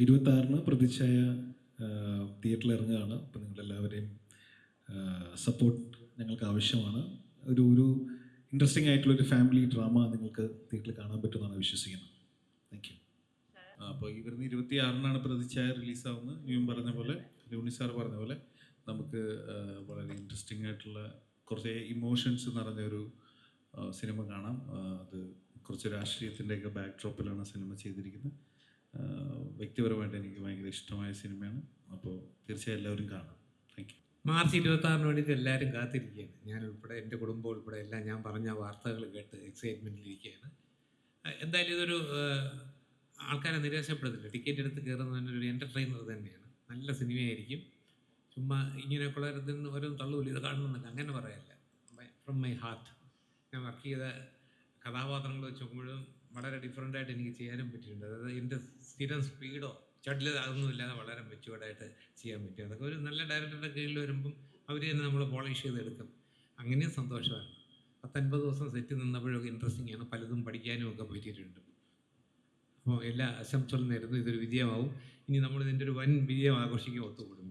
26-ന് പ്രതിച്ഛായ തിയേറ്ററിൽ ഇറങ്ങുകയാണ്. അപ്പോൾ നിങ്ങളെല്ലാവരെയും സപ്പോർട്ട് ഞങ്ങൾക്ക് ആവശ്യമാണ്. ഒരു ഇൻട്രസ്റ്റിംഗ് ആയിട്ടുള്ളൊരു ഫാമിലി ഡ്രാമ നിങ്ങൾക്ക് തിയേറ്ററിൽ കാണാൻ പറ്റുമെന്നാണ് വിശ്വസിക്കുന്നത്. Thank you. അപ്പോൾ ഈ വരുന്ന 26-നാണ് പ്രതിച്ഛായ റിലീസാവുന്നത്. ഇവൻ പറഞ്ഞ പോലെ, ഉണ്ണി സാർ പറഞ്ഞ പോലെ നമുക്ക് വളരെ ഇൻട്രസ്റ്റിംഗ് ആയിട്ടുള്ള കുറച്ച് ഇമോഷൻസ് നിറഞ്ഞൊരു സിനിമ കാണാം. അത് കുറച്ച് രാഷ്ട്രീയത്തിൻ്റെയൊക്കെ ബാക്ക് ഡ്രോപ്പിലാണ് സിനിമ ചെയ്തിരിക്കുന്നത്. വ്യക്തിപരമായിട്ട് എനിക്ക് ഭയങ്കര ഇഷ്ടമായ സിനിമയാണ്. അപ്പോൾ തീർച്ചയായും എല്ലാവരും കാണാം. Thank you. മാർച്ച് 26-ന് വേണ്ടിയിട്ട് എല്ലാവരും കാത്തിരിക്കുകയാണ്. ഞാൻ ഉൾപ്പെടെ, എൻ്റെ കുടുംബം ഉൾപ്പെടെ എല്ലാം ഞാൻ പറഞ്ഞ വാർത്തകൾ കേട്ട് എക്സൈറ്റ്മെൻറ്റിലിരിക്കുകയാണ്. എന്തായാലും ഇതൊരു ആൾക്കാരെ നിരാശപ്പെടുത്തില്ല. ടിക്കറ്റ് എടുത്ത് കയറുന്നതിനൊരു എൻ്റർടൈനർ തന്നെയാണ്. നല്ല സിനിമയായിരിക്കും. ചുമ്മാ ഇങ്ങനെയൊക്കെയുള്ള ഓരോ തള്ളൂല്ല ഇത് കാണണമെന്നൊക്കെ അങ്ങനെ പറയല്ല. ഫ്രം മൈ ഹാർട്ട് ഞാൻ വർക്ക് ചെയ്ത കഥാപാത്രങ്ങൾ വെച്ച് നോക്കുമ്പോഴും വളരെ ഡിഫറെൻ്റായിട്ട് എനിക്ക് ചെയ്യാനും പറ്റിയിട്ടുണ്ട്. അതായത് എൻ്റെ സ്ഥിരം സ്പീഡോ ചട്ടിൽ അതൊന്നുമില്ലാതെ വളരെ മെച്ചുവേർഡായിട്ട് ചെയ്യാൻ പറ്റും. അതൊക്കെ ഒരു നല്ല ഡയറക്ടറുടെ കീഴിൽ വരുമ്പം അവർ തന്നെ നമ്മൾ പോളിഷ് ചെയ്തെടുക്കും. അങ്ങനെയും സന്തോഷമാണ്. 50 ദിവസം സെറ്റ് നിന്നപ്പോഴൊക്കെ ഇൻട്രസ്റ്റിംഗ് ആണ്. പലതും പഠിക്കാനും ഒക്കെ പറ്റിയിട്ടുണ്ട്. അപ്പോൾ എല്ലാ ആശംസകളും നേരുന്നു. ഇതൊരു വിജയമാവും. ഇനി നമ്മൾ ഇതിൻ്റെ ഒരു വൻ വിജയം ആഘോഷിക്കാൻ ഒത്തുകൂടും.